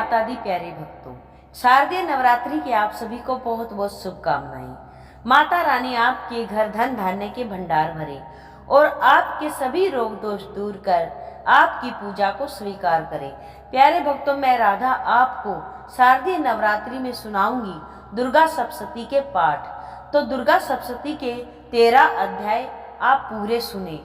माता दी प्यारे भक्तों, शारदीय नवरात्रि की आप सभी को बहुत बहुत शुभकामनाएं। माता रानी आपके घर धन धान्य के भंडार भरे और आपके सभी रोग दोष दूर कर आपकी पूजा को स्वीकार करे। प्यारे भक्तों, मैं राधा आपको शारदीय नवरात्रि में सुनाऊंगी दुर्गा सप्तशती के पाठ। तो दुर्गा सप्तशती के 13 अध्याय आप पूरे सुने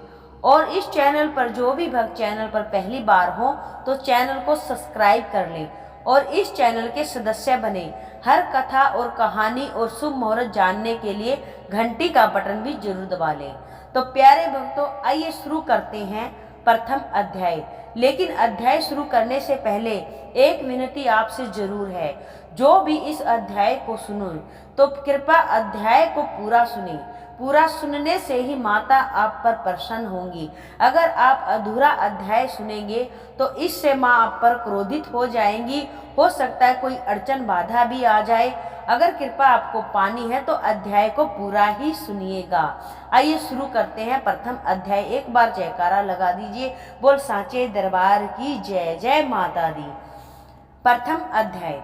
और इस चैनल पर जो भी भक्त चैनल पर पहली बार हो तो चैनल को सब्सक्राइब कर लें और इस चैनल के सदस्य बने। हर कथा और कहानी और शुभ मुहूर्त जानने के लिए घंटी का बटन भी जरूर दबा लें। तो प्यारे भक्तों, आइए शुरू करते हैं प्रथम अध्याय। लेकिन अध्याय शुरू करने से पहले एक विनती आपसे जरूर है, जो भी इस अध्याय को सुनो तो कृपया अध्याय को पूरा सुने। पूरा सुनने से ही माता आप पर प्रसन्न होंगी। अगर आप अधूरा अध्याय सुनेंगे तो इससे माँ आप पर क्रोधित हो जाएंगी। हो सकता है कोई अड़चन बाधा भी आ जाए। अगर कृपा आपको पानी है तो अध्याय को पूरा ही सुनिएगा। आइए शुरू करते हैं प्रथम अध्याय। एक बार जयकारा लगा दीजिए, बोल सांचे दरबार की जय। जय माता दी। प्रथम अध्याय।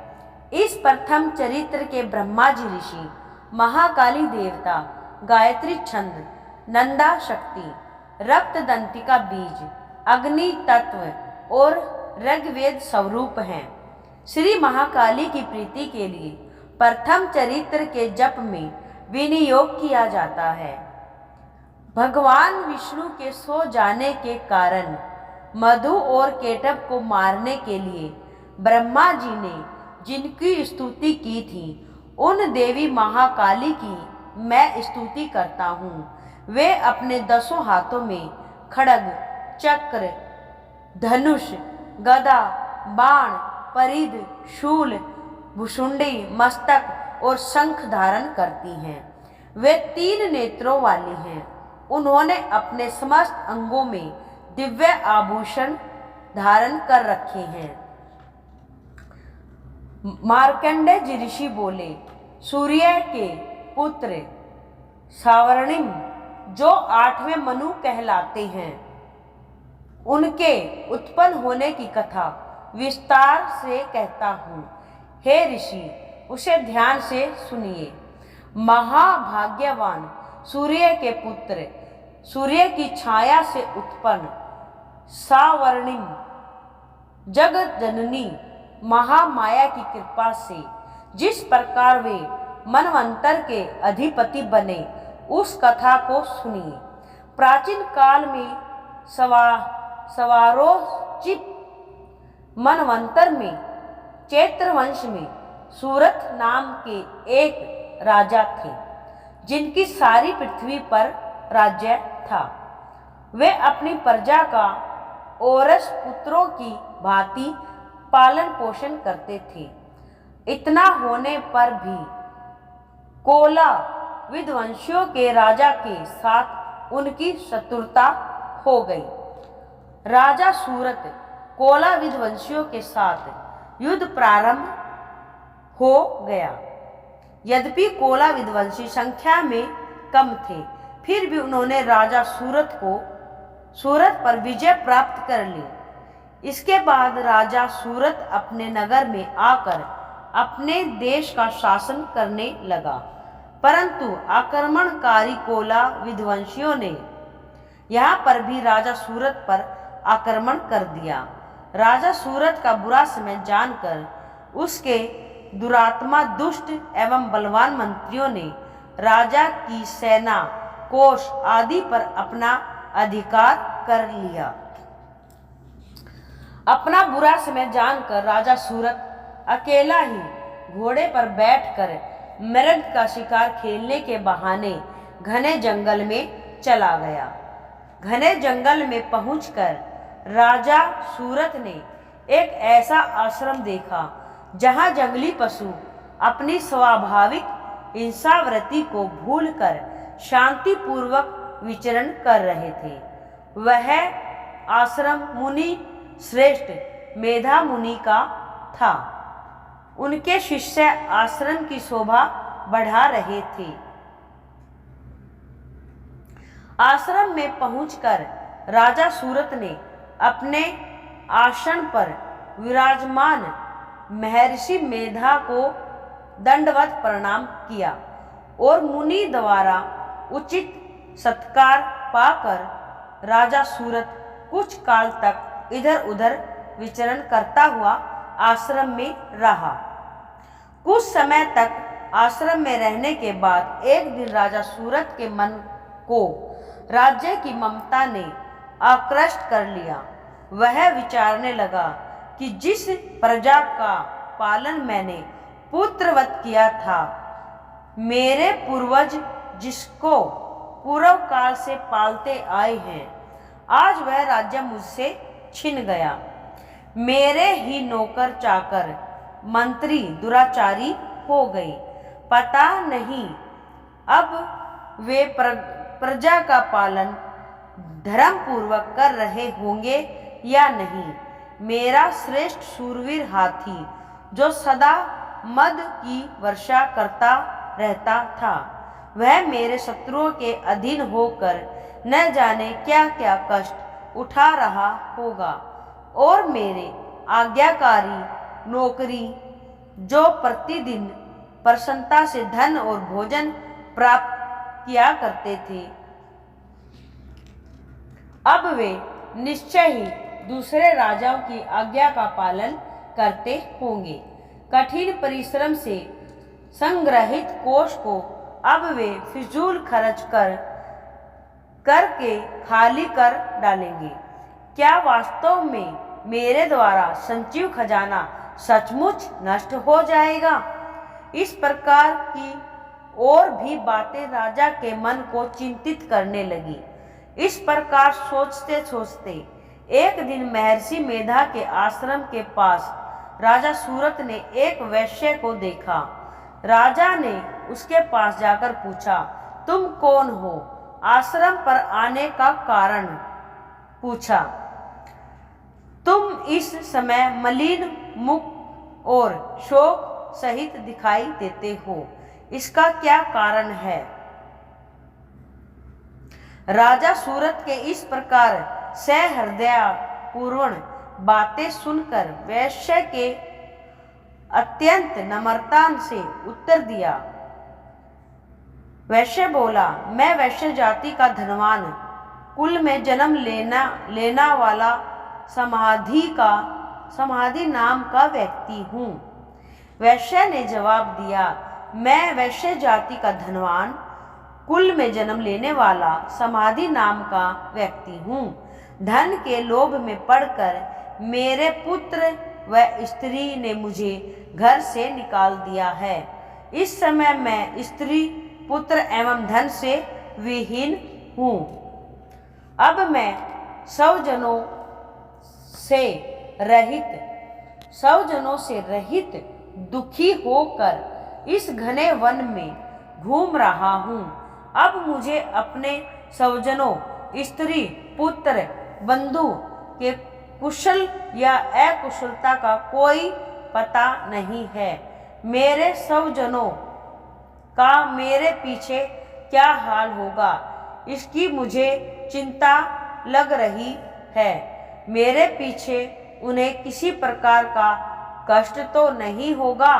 इस प्रथम चरित्र के ब्रह्मा जी ऋषि, महाकाली देवता, गायत्री छंद, नंदा शक्ति, रक्त दंतिका बीज, अग्नि तत्व और ऋग्वेद स्वरूप हैं। श्री महाकाली की प्रीति के लिए प्रथम चरित्र के जप में विनियोग किया जाता है। भगवान विष्णु के सो जाने के कारण मधु और केटव को मारने के लिए ब्रह्मा जी ने जिनकी स्तुति की थी, उन देवी महाकाली की मैं स्तुति करता हूँ। वे अपने 10 हाथों में खड्ग, चक्र, धनुष, गदा, बाण, परिध, शूल, भुषुंडी, मस्तक और शंख धारण करती हैं। वे 3 नेत्रों वाली हैं। उन्होंने अपने समस्त अंगों में दिव्य आभूषण धारण कर रखे हैं। मार्कंडेय जी ऋषि बोले, सूर्य के पुत्र सावर्णिम जो 8वें मनु कहलाते हैं, उनके उत्पन्न होने की कथा विस्तार से कहता हूँ। हे ऋषि, उसे ध्यान से सुनिए। महाभाग्यवान सूर्य के पुत्र, सूर्य की छाया से उत्पन्न सावर्णिम जगत जननी महामाया की कृपा से जिस प्रकार वे मनवंतर के अधिपति बने, उस कथा को सुनिए। प्राचीन काल में सवारोचित मनवंतर में चैत्र वंश में सूरत नाम के एक राजा थे, जिनकी सारी पृथ्वी पर राज्य था। वे अपनी प्रजा का औरस पुत्रों की भांति पालन पोषण करते थे। इतना होने पर भी कोला विध्वंसियों के राजा के साथ उनकी शत्रुता हो गई। राजा सूरत कोला विध्वंसियों के साथ युद्ध प्रारंभ हो गया। यद्यपि कोला विध्वंसी संख्या में कम थे, फिर भी उन्होंने राजा सूरत पर विजय प्राप्त कर ली। इसके बाद राजा सूरत अपने नगर में आकर अपने देश का शासन करने लगा, परंतु आक्रमणकारी कोला विध्वंसियों ने यहाँ पर भी राजा सूरत पर आक्रमण कर दिया। राजा सूरत का बुरा समय जानकर उसके दुरात्मा, दुष्ट एवं बलवान मंत्रियों ने राजा की सेना, कोष आदि पर अपना अधिकार कर लिया। अपना बुरा समय जानकर राजा सूरत अकेला ही घोड़े पर बैठकर मृग का शिकार खेलने के बहाने घने जंगल में चला गया। घने जंगल में पहुंचकर राजा सूरत ने एक ऐसा आश्रम देखा जहां जंगली पशु अपनी स्वाभाविक हिंसावृत्ति को भूलकर शांतिपूर्वक विचरण कर रहे थे। वह आश्रम मुनि श्रेष्ठ मेधा मुनि का था। उनके शिष्य आश्रम की शोभा बढ़ा रहे थे। आश्रम में पहुंचकर राजा सूरत ने अपने आसन पर विराजमान महर्षि मेधा को दंडवत प्रणाम किया और मुनि द्वारा उचित सत्कार पाकर राजा सूरत कुछ काल तक इधर उधर विचरण करता हुआ आश्रम में रहा। कुछ समय तक आश्रम में रहने के बाद एक दिन राजा सूरत के मन को राज्य की ममता ने आकृष्ट कर लिया। वह विचारने लगा कि जिस प्रजा का पालन मैंने पुत्रवत किया था, मेरे पूर्वज जिसको पूर्व काल से पालते आए हैं, आज वह राज्य मुझसे छिन गया। मेरे ही नौकर चाकर मंत्री दुराचारी हो गए। पता नहीं अब वे प्रजा का पालन धर्म पूर्वक कर रहे होंगे या नहीं। मेरा श्रेष्ठ शूरवीर हाथी जो सदा मद की वर्षा करता रहता था, वह मेरे शत्रुओं के अधीन होकर न जाने क्या क्या कष्ट उठा रहा होगा, और मेरे आज्ञाकारी नौकरी जो प्रतिदिन प्रसन्नता से धन और भोजन प्राप्त किया करते थे, अब वे निश्चय ही दूसरे राजाओं की आज्ञा का पालन करते होंगे। कठिन परिश्रम से संग्रहित कोष को अब वे फिजूल खर्च करके खाली कर डालेंगे। क्या वास्तव में मेरे द्वारा संचित खजाना सचमुच नष्ट हो जाएगा? इस प्रकार की और भी बातें राजा के मन को चिंतित करने लगी। इस प्रकार सोचते सोचते एक दिन महर्षि मेधा के आश्रम के पास राजा सूरत ने एक वैश्य को देखा। राजा ने उसके पास जाकर पूछा, तुम कौन हो? आश्रम पर आने का कारण पूछा। तुम इस समय मलिन मुख और शोक सहित दिखाई देते हो, इसका क्या कारण है? राजा सूरत के इस प्रकार सहृदयपूर्ण बातें सुनकर वैश्य के अत्यंत नम्रता से उत्तर दिया। वैश्य बोला, मैं वैश्य जाति का धनवान कुल में जन्म लेना वाला समाधि नाम का व्यक्ति हूँ। वैश्य ने जवाब दिया, मैं वैश्य जाति का धनवान कुल में जन्म लेने वाला समाधि नाम का व्यक्ति हूँ। धन के लोभ में पड़कर मेरे पुत्र व स्त्री ने मुझे घर से निकाल दिया है। इस समय मैं स्त्री, पुत्र एवं धन से विहीन हूँ। अब मैं सौ जनों से रहित दुखी होकर इस घने वन में घूम रहा हूँ। अब मुझे अपने स्वजनों, स्त्री, पुत्र, बंधु के कुशल या अकुशलता का कोई पता नहीं है। मेरे स्वजनों का मेरे पीछे क्या हाल होगा, इसकी मुझे चिंता लग रही है। मेरे पीछे उन्हें किसी प्रकार का कष्ट तो नहीं होगा?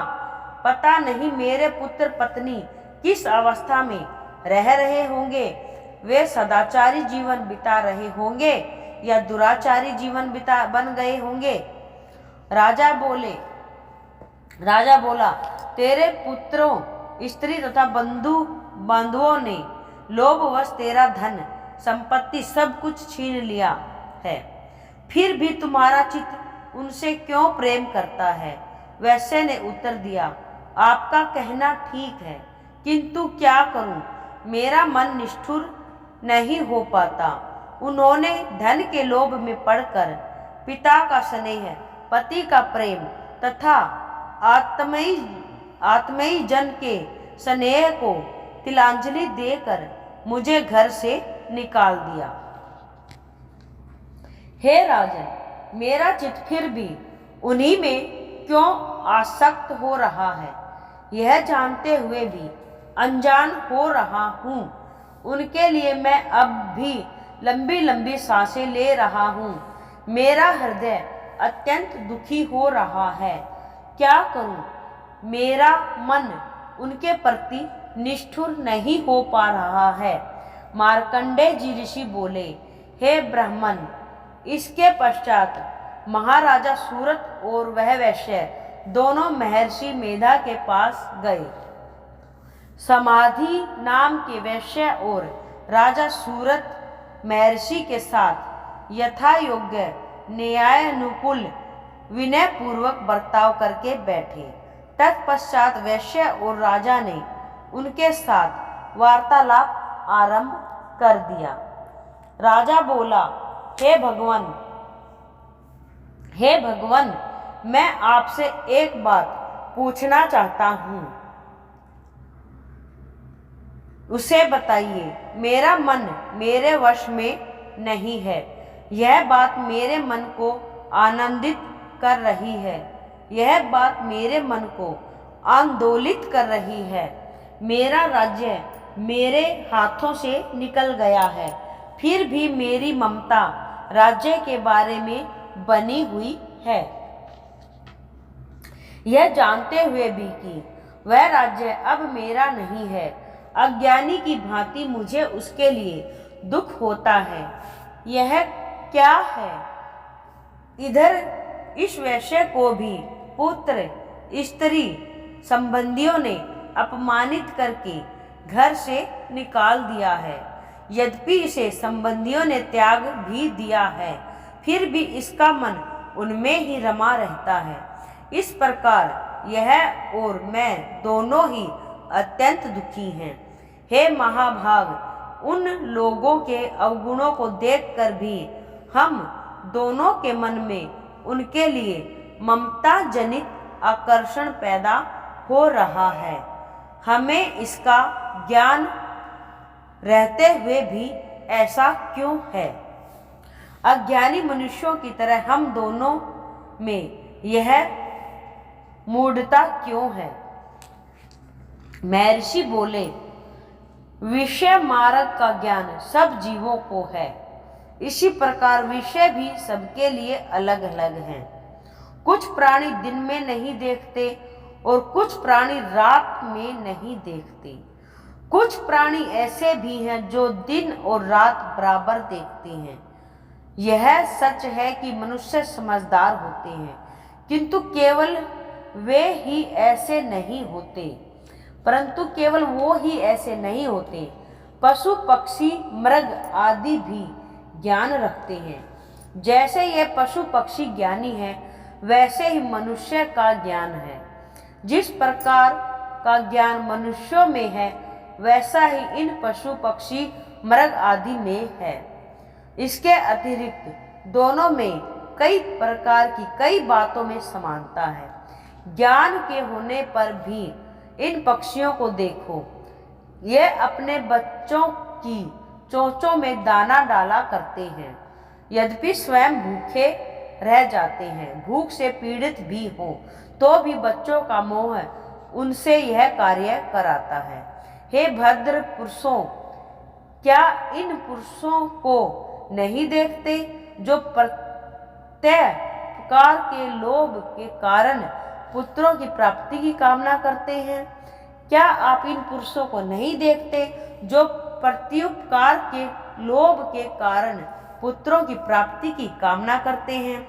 पता नहीं मेरे पुत्र पत्नी किस अवस्था में रह रहे होंगे। वे सदाचारी जीवन बिता रहे होंगे या दुराचारी जीवन बन गए होंगे। राजा बोला, तेरे पुत्रों, स्त्री तथा बंधुओं ने लोभवश तेरा धन संपत्ति सब कुछ छीन लिया है, फिर भी तुम्हारा चित्त उनसे क्यों प्रेम करता है? वैश्य ने उत्तर दिया, आपका कहना ठीक है, किंतु क्या करूं, मेरा मन निष्ठुर नहीं हो पाता। उन्होंने धन के लोभ में पड़कर पिता का स्नेह, पति का प्रेम तथा आत्मयी जन के स्नेह को तिलांजलि देकर मुझे घर से निकाल दिया। हे राजन, मेरा चित्त फिर भी उन्हीं में क्यों आसक्त हो रहा है? यह जानते हुए भी अनजान हो रहा हूँ। उनके लिए मैं अब भी लंबी लंबी सांसें ले रहा हूँ। मेरा हृदय अत्यंत दुखी हो रहा है। क्या करूं? मेरा मन उनके प्रति निष्ठुर नहीं हो पा रहा है। मार्कंडेय जी ऋषि बोले, हे ब्राह्मण, इसके पश्चात महाराजा सूरत और वह वैश्य दोनों महर्षि मेधा के पास गए। समाधि नाम के वैश्य और राजा सूरत महर्षि के साथ यथा योग्य न्यायानुकूल विनय पूर्वक बर्ताव करके बैठे। तत्पश्चात वैश्य और राजा ने उनके साथ वार्तालाप आरंभ कर दिया। राजा बोला, हे भगवान, मैं आपसे एक बात पूछना चाहता हूँ, उसे बताइए। मेरा मन मेरे वश में नहीं है। यह बात मेरे मन को आनंदित कर रही है। यह बात मेरे मन को आंदोलित कर रही है। मेरा राज्य मेरे हाथों से निकल गया है, फिर भी मेरी ममता राज्य के बारे में बनी हुई है। यह जानते हुए भी कि वह राज्य अब मेरा नहीं है, अज्ञानी की भांति मुझे उसके लिए दुख होता है। यह क्या है? इधर इस वैश्य को भी पुत्र स्त्री संबंधियों ने अपमानित करके घर से निकाल दिया है। यद्यपि इसे संबंधियों ने त्याग भी दिया है, फिर भी इसका मन उनमें ही रमा रहता है। इस प्रकार यह और मैं दोनों ही अत्यंत दुखी हैं। हे महाभाग, उन लोगों के अवगुणों को देखकर भी हम दोनों के मन में उनके लिए ममता जनित आकर्षण पैदा हो रहा है। हमें इसका ज्ञान रहते हुए भी ऐसा क्यों है? अज्ञानी मनुष्यों की तरह हम दोनों में यह मूढ़ता क्यों है? महर्षि बोले, विषय मार्ग का ज्ञान सब जीवों को है। इसी प्रकार विषय भी सबके लिए अलग अलग हैं। कुछ प्राणी दिन में नहीं देखते और कुछ प्राणी रात में नहीं देखते। कुछ प्राणी ऐसे भी हैं जो दिन और रात बराबर देखते हैं। यह सच है कि मनुष्य समझदार होते हैं, किंतु केवल वे ही ऐसे नहीं होते, परंतु केवल वो ही ऐसे नहीं होते। पशु पक्षी मृग आदि भी ज्ञान रखते हैं। जैसे ये पशु पक्षी ज्ञानी हैं, वैसे ही मनुष्य का ज्ञान है। जिस प्रकार का ज्ञान मनुष्यों में है, वैसा ही इन पशु पक्षी मृग आदि में है। इसके अतिरिक्त दोनों में कई प्रकार की कई बातों में समानता है। ज्ञान के होने पर भी इन पक्षियों को देखो, ये अपने बच्चों की चोंचों में दाना डाला करते हैं। यद्यपि स्वयं भूखे रह जाते हैं, भूख से पीड़ित भी हो, तो भी बच्चों का मोह उनसे यह कार्य कराता है। हे भद्र पुरुषों, क्या इन पुरुषों को नहीं देखते जो प्रत्येक प्रकार के लोभ के कारण पुत्रों की प्राप्ति की कामना करते हैं? क्या आप इन पुरुषों को नहीं देखते जो प्रत्युपकार के लोभ के कारण पुत्रों की प्राप्ति की कामना करते हैं?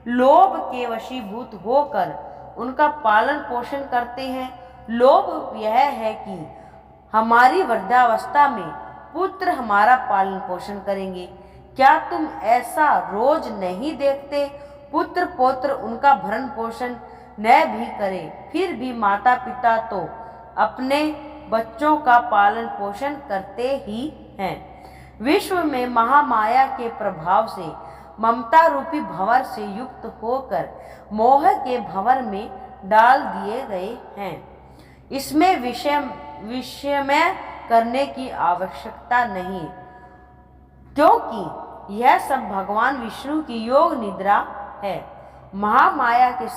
लोभ के वशीभूत होकर उनका पालन पोषण करते हैं। लोभ यह है कि हमारी वृद्धावस्था में पुत्र हमारा पालन पोषण करेंगे। क्या तुम ऐसा रोज नहीं देखते? पुत्र पौत्र उनका भरण पोषण न भी करे, फिर भी माता पिता तो अपने बच्चों का पालन पोषण करते ही हैं। विश्व में महामाया के प्रभाव से ममता रूपी भंवर से युक्त होकर मोह के भंवर में डाल दिए गए हैं। इसमें विषमय करने की आवश्यकता नहीं, क्योंकि यह सब भगवान विष्णु की योग निद्रा है। महामाया ने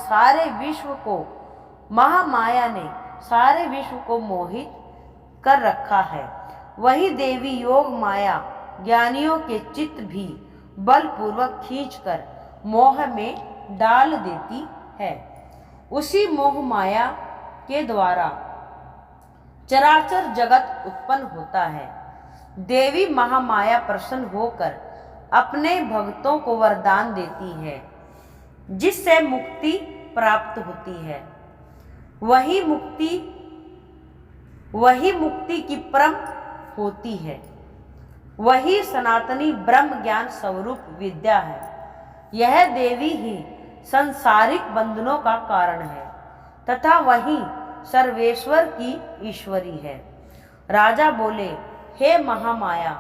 सारे विश्व को मोहित कर रखा है। वही देवी योग माया ज्ञानियों के चित्त भी बलपूर्वक खींचकर मोह में डाल देती है। उसी मोह माया के द्वारा चराचर जगत उत्पन्न होता है। देवी महामाया प्रसन्न होकर अपने भक्तों को वरदान देती है, जिससे मुक्ति प्राप्त होती है। वही मुक्ति की परम होती है। वही सनातनी ब्रह्म ज्ञान स्वरूप विद्या है। यह देवी ही संसारिक बंधनों का कारण है तथा वही सर्वेश्वर की ईश्वरी है। राजा बोले, हे महामाया,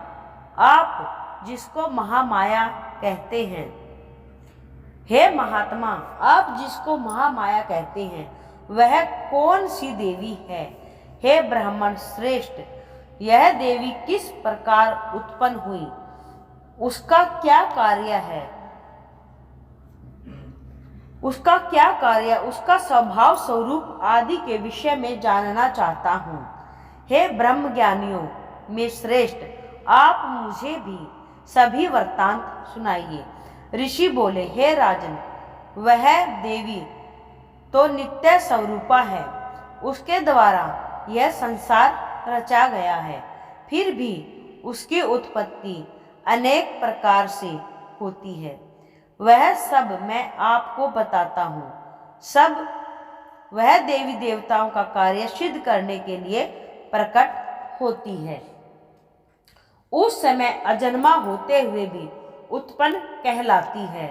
आप जिसको महामाया कहते हैं, हे महात्मा, आप जिसको महामाया कहते हैं, वह कौन सी देवी है? हे ब्राह्मण श्रेष्ठ, यह देवी किस प्रकार उत्पन्न हुई, उसका क्या कार्य है, उसका स्वभाव स्वरूप आदि के विषय में जानना चाहता हूँ। हे ब्रह्म ज्ञानियों में श्रेष्ठ, आप मुझे भी सभी वृत्तांत सुनाइए। ऋषि बोले, हे राजन, वह देवी तो नित्य स्वरूपा है, उसके द्वारा यह संसार रचा गया है। फिर भी उसकी उत्पत्ति अनेक प्रकार से होती है। वह सब मैं आपको बताता हूँ। सब वह देवी देवताओं का कार्य सिद्ध करने के लिए प्रकट होती है। उस समय अजन्मा होते हुए भी उत्पन्न कहलाती है।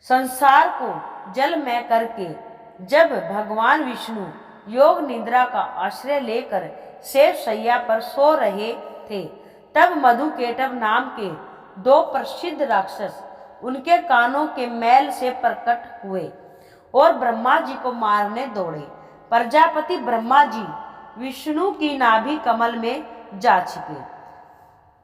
संसार को जलमय करके जब भगवान विष्णु योग निद्रा का आश्रय लेकर शेष शैया पर सो रहे थे, तब मधुकेटव नाम के दो प्रसिद्ध राक्षस उनके कानों के मैल से प्रकट हुए और ब्रह्मा जी को मारने दौड़े। प्रजापति ब्रह्मा जी विष्णु की नाभि कमल में जा छिपे।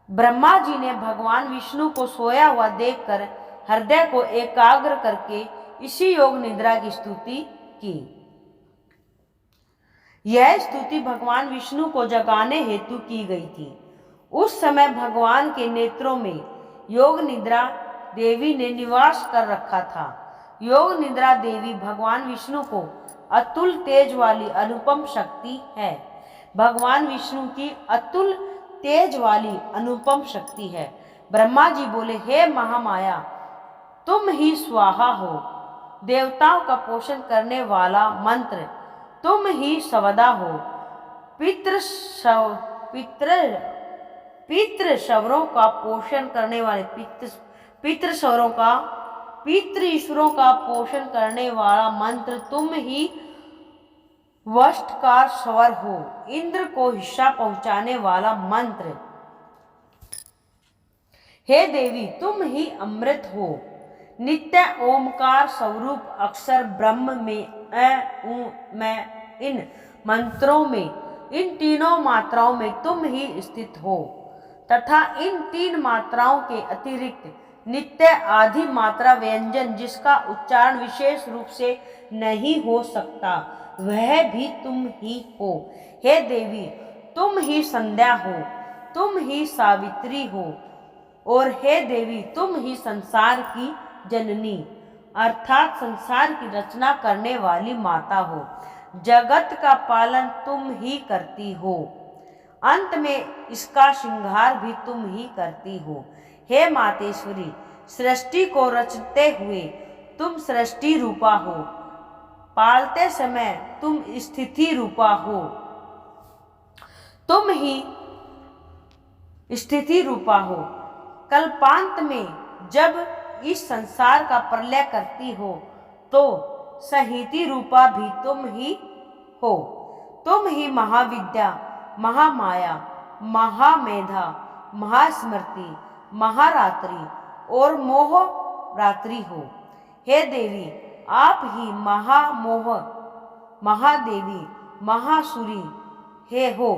ब्रह्मा जी ने भगवान विष्णु को सोया हुआ देखकर हृदय को एकाग्र करके इसी योग निद्रा की स्तुति की। यह स्तुति भगवान विष्णु को जगाने हेतु की गई थी। उस समय भगवान के नेत्रों में योग निद्रा देवी ने निवास कर रखा था। योग निद्रा देवी भगवान विष्णु को अतुल तेज वाली अनुपम शक्ति है। भगवान विष्णु की अतुल तेज वाली अनुपम शक्ति है। ब्रह्मा जी बोले, हे महामाया, तुम ही स्वाहा हो। देवताओं का पोषण करने वाला मंत्र तुम ही सवदा हो। पितृ शवरों का पोषण करने वाले पितृ ईश्वरों का पोषण करने वाला मंत्र तुम ही वष्टकार स्वर हो। इंद्र को हिस्सा पहुंचाने वाला मंत्र, हे देवी, तुम ही अमृत हो। नित्य ओमकार स्वरूप अक्षर ब्रह्म में मैं इन मंत्रों में, इन तीनों मात्राओं में तुम ही स्थित हो तथा इन तीन मात्राओं के अतिरिक्त नित्य आदि मात्रा व्यंजन जिसका उच्चारण विशेष रूप से नहीं हो सकता, वह भी तुम ही हो। हे देवी, तुम ही संध्या हो, तुम ही सावित्री हो, और हे देवी, तुम ही संसार की जननी अर्थात संसार की रचना करने वाली माता हो। जगत का पालन तुम ही करती हो, अंत में इसका श्रृंगार भी तुम ही करती हो। हे मातेश्वरी, सृष्टि को रचते हुए तुम सृष्टि रूपा हो, पालते समय तुम स्थिति रूपा हो, तुम ही स्थिति रूपा हो। कल्पांत में जब इस संसार का प्रलय करती हो तो संहिति रूपा भी तुम ही हो। तुम ही महाविद्या, महामाया, महामेधा, महास्मृति, महारात्रि और मोह रात्रि हो। हे देवी, आप ही महामोह, महादेवी, महासुरी हे हो।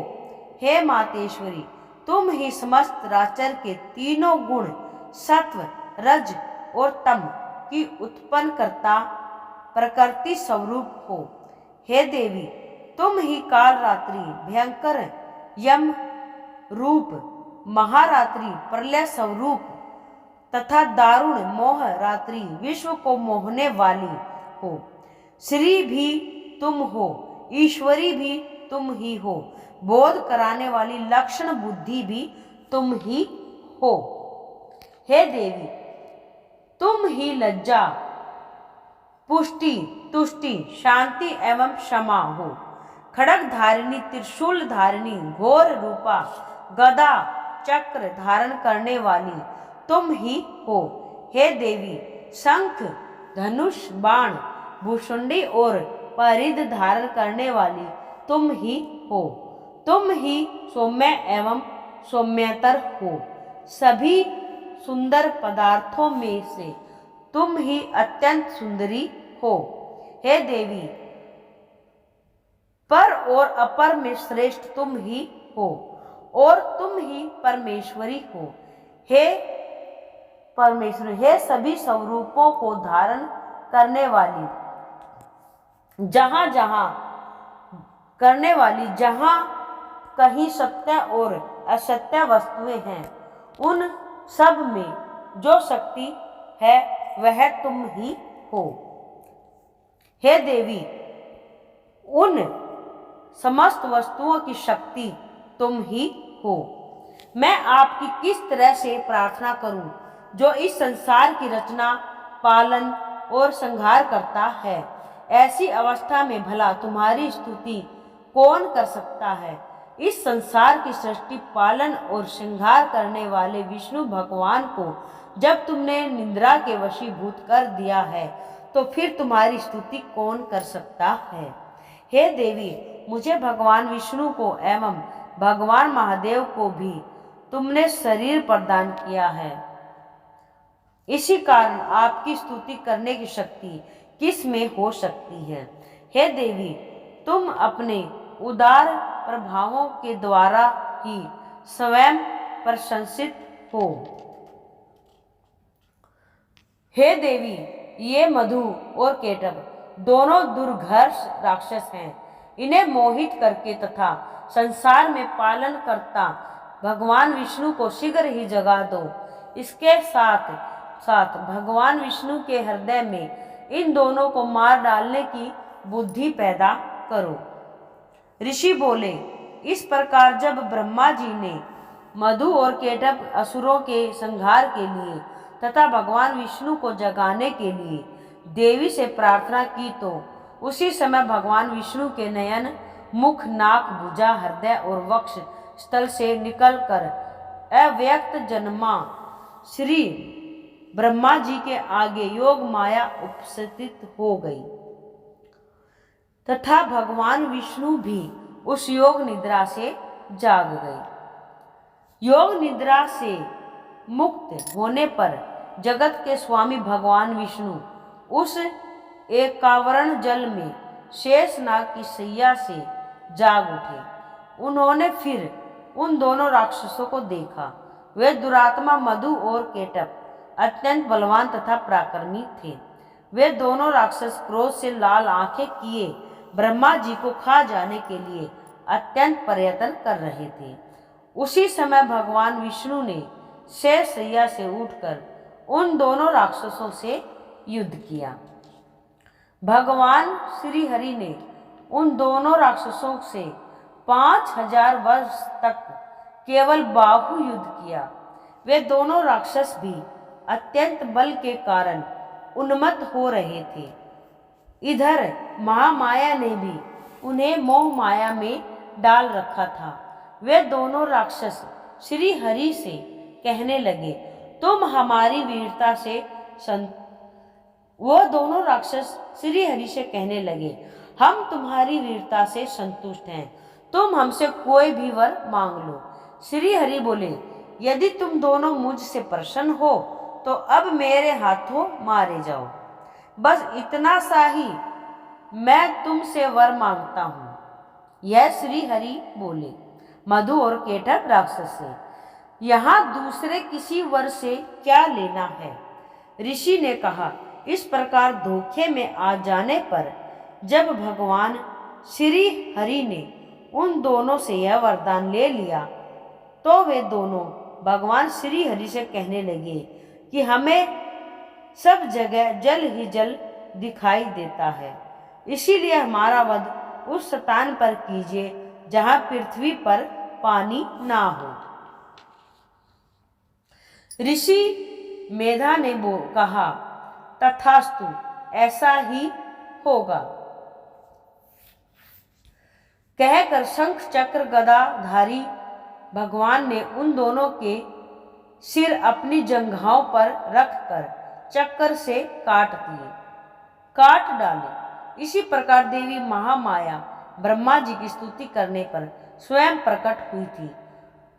हे मातेश्वरी, तुम ही समस्त राचर के तीनों गुण सत्व, रज और तम की उत्पन्न करता प्रकृति स्वरूप हो। हे देवी, तुम ही काल रात्रि, भयंकर यम रूप, महारात्रि, प्रलय स्वरूप तथा दारुण मोह रात्रि, विश्व को मोहने वाली हो। श्री भी तुम हो, ईश्वरी भी तुम ही हो, बोध कराने वाली लक्षण बुद्धि भी तुम ही हो। हे देवी, तुम ही लज्जा, पुष्टि, तुष्टि, शांति एवं क्षमा हो। खड़ग धारिणी, त्रिशूल धारिणी, घोर रूपा, गदा चक्र धारण करने वाली तुम ही हो। हे देवी, शंख, धनुष, बाण, भुषुंडी और परिध धारण करने वाली तुम ही हो। तुम ही सौम्य एवं सौम्यतर हो। सभी सुंदर पदार्थों में से तुम ही अत्यंत सुंदरी हो। हे देवी, पर और अपर में श्रेष्ठ तुम ही हो और तुम ही परमेश्वरी हो। हे परमेश्वरी, हे सभी स्वरूपों को धारण करने वाली, जहां जहां करने वाली, जहां कहीं सत्य और असत्य वस्तुएं हैं, उन सब में जो शक्ति है वह तुम ही हो। हे देवी, उन समस्त वस्तुओं की शक्ति तुम ही हो। मैं आपकी किस तरह से प्रार्थना करूं, जो इस संसार की रचना, पालन और संहार करता है। ऐसी अवस्था में भला तुम्हारी स्तुति कौन कर सकता है। इस संसार की सृष्टि, पालन और श्रृंगार करने वाले विष्णु भगवान को जब तुमने निद्रा के वशीभूत कर दिया है, तो फिर तुम्हारी स्तुति कौन कर सकता है। हे देवी, मुझे भगवान विष्णु को एवं भगवान महादेव को भी तुमने शरीर प्रदान किया है। इसी कारण आपकी स्तुति करने की शक्ति किस में हो सकती है। हे देवी, तुम अपने उदार प्रभावों के द्वारा ही स्वयं प्रशंसित हो। हे देवी, ये मधु और केटव दोनों दुर्धर्ष राक्षस हैं। इन्हें मोहित करके तथा संसार में पालन करता भगवान विष्णु को शीघ्र ही जगा दो। इसके साथ साथ भगवान विष्णु के हृदय में इन दोनों को मार डालने की बुद्धि पैदा करो। ऋषि बोले, इस प्रकार जब ब्रह्मा जी ने मधु और केटव असुरों के संहार के लिए तथा भगवान विष्णु को जगाने के लिए देवी से प्रार्थना की, तो उसी समय भगवान विष्णु के नयन, मुख, नाक, भुजा, हृदय और वक्ष स्थल से निकलकर अव्यक्त जन्मा श्री ब्रह्मा जी के आगे योग माया उपस्थित हो गई तथा भगवान विष्णु भी उस योग निद्रा से जाग गए। योग निद्रा से मुक्त होने पर जगत के स्वामी भगवान विष्णु उस एकावरण जल में शेषनाग की शैया से जाग उठे। उन्होंने फिर उन दोनों राक्षसों को देखा। वे दुरात्मा मधु और केटव अत्यंत बलवान तथा पराक्रमी थे। वे दोनों राक्षस क्रोध से लाल आंखें किए ब्रह्मा जी को खा जाने के लिए अत्यंत प्रयत्न कर रहे थे। उसी समय भगवान विष्णु ने शेषशैया से उठकर उन दोनों राक्षसों से युद्ध किया। भगवान श्री हरि ने उन दोनों राक्षसों से 5000 वर्ष तक केवल बाहु युद्ध किया। वे दोनों राक्षस भी अत्यंत बल के कारण उन्मत्त हो रहे थे। इधर महामाया ने भी उन्हें मोह माया में डाल रखा था। वे दोनों राक्षस श्री हरि से कहने लगे, तुम हमारी वीरता से वो दोनों राक्षस श्री हरि से कहने लगे, हम तुम्हारी वीरता से संतुष्ट हैं, तुम हमसे कोई भी वर मांग लो। श्री हरि बोले, यदि तुम दोनों मुझसे प्रसन्न हो तो अब मेरे हाथों मारे जाओ। बस इतना सा ही मैं तुमसे वर मांगता हूं। यह श्री हरि बोले मधु और केटव राक्षस से। यहाँ दूसरे किसी वर से क्या लेना है। ऋषि ने कहा, इस प्रकार धोखे में आ जाने पर जब भगवान श्री हरि ने उन दोनों से यह वरदान ले लिया, तो वे दोनों भगवान श्री हरि से कहने लगे कि हमें सब जगह जल ही जल दिखाई देता है। इसीलिए हमारा वध उस स्थान पर कीजिए जहाँ पृथ्वी पर पानी ना हो। ऋषि मेधा ने कहा, तथास्तु, ऐसा ही होगा। कहकर शंख चक्र गदाधारी भगवान ने उन दोनों के सिर अपनी जंघाओं पर रखकर चक्कर से काट डाले। इसी प्रकार देवी महामाया ब्रह्मा जी की स्तुति करने पर स्वयं प्रकट हुई थी।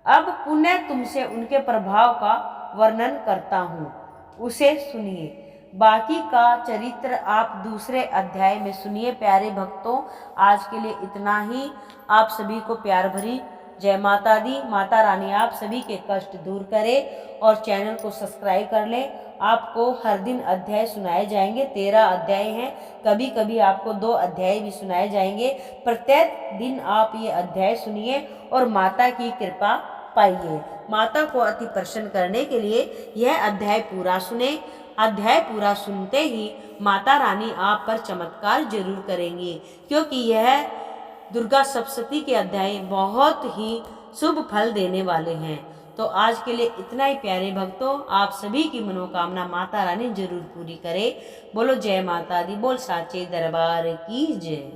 अब पुनः तुमसे उनके प्रभाव का वर्णन करता हूँ, उसे सुनिए। बाकी का चरित्र आप दूसरे अध्याय में सुनिए। प्यारे भक्तों, आज के लिए इतना ही। आप सभी को प्यार भरी जय माता दी। माता रानी आप सभी के कष्ट दूर करे और चैनल को सब्सक्राइब कर लें। आपको हर दिन अध्याय सुनाए जाएंगे। 13 अध्याय हैं, कभी कभी आपको 2 अध्याय भी सुनाए जाएंगे। प्रत्येक दिन आप ये अध्याय सुनिए और माता की कृपा पाइए। माता को अति प्रसन्न करने के लिए यह अध्याय पूरा सुने। अध्याय पूरा सुनते ही माता रानी आप पर चमत्कार जरूर करेंगी, क्योंकि यह दुर्गा सप्तशती के अध्याय बहुत ही शुभ फल देने वाले हैं। तो आज के लिए इतना ही प्यारे भक्तों। आप सभी की मनोकामना माता रानी जरूर पूरी करे। बोलो जय माता दी, बोल साचे दरबार की जय।